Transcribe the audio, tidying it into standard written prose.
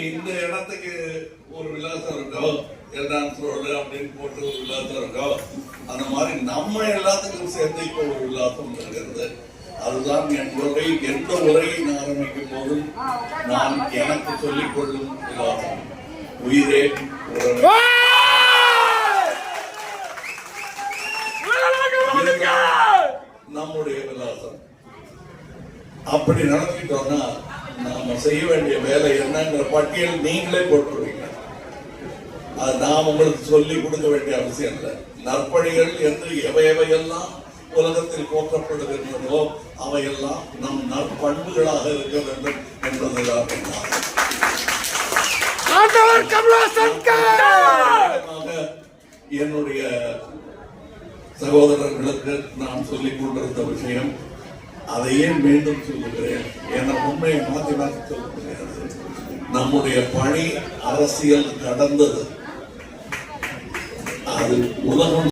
இந்த இடத்துக்கு ஒரு விலாசம் இருக்கோ அப்படின்னு போட்டு ஒரு விலாசம் இருக்கோ அந்த மாதிரி நம்ம எல்லாத்துக்கும் சேர்ந்து இப்போ ஒரு விலாசம் இருக்கிறது. அதுதான் என் உரை. எந்த உரையை ஆரம்பிக்கும் போதும் நான் எனக்கு சொல்லிக் கொள்ளும் விலாசம் உயிரே நம்முடைய விலாசம். அப்படி நடத்திட்டோம்னா நாம செய்ய வேண்டிய வேலை என்னங்கிற பட்டியல் நீங்களே போட்டுருவீங்க. அது நாம் உங்களுக்கு சொல்லி கொடுக்க வேண்டிய அவசியம் இல்லை. நற்பணிகள் என்று எவையெல்லாம் உலகத்தில் போற்றப்படுகின்றதோ அவையெல்லாம் நம் நற்பண்புகளாக இருக்க வேண்டும் என்பதுதான் என்னுடைய சகோதரர்களுக்கு நான் சொல்லிக் கொண்டிருந்த விஷயம். அதையே மீண்டும் சொல்லுகிறேன். என உண்மையை மாற்றி மாற்றி சொல்ல முடியாது. நம்முடைய பணி அரசியல் கடந்தது. அது உலகம்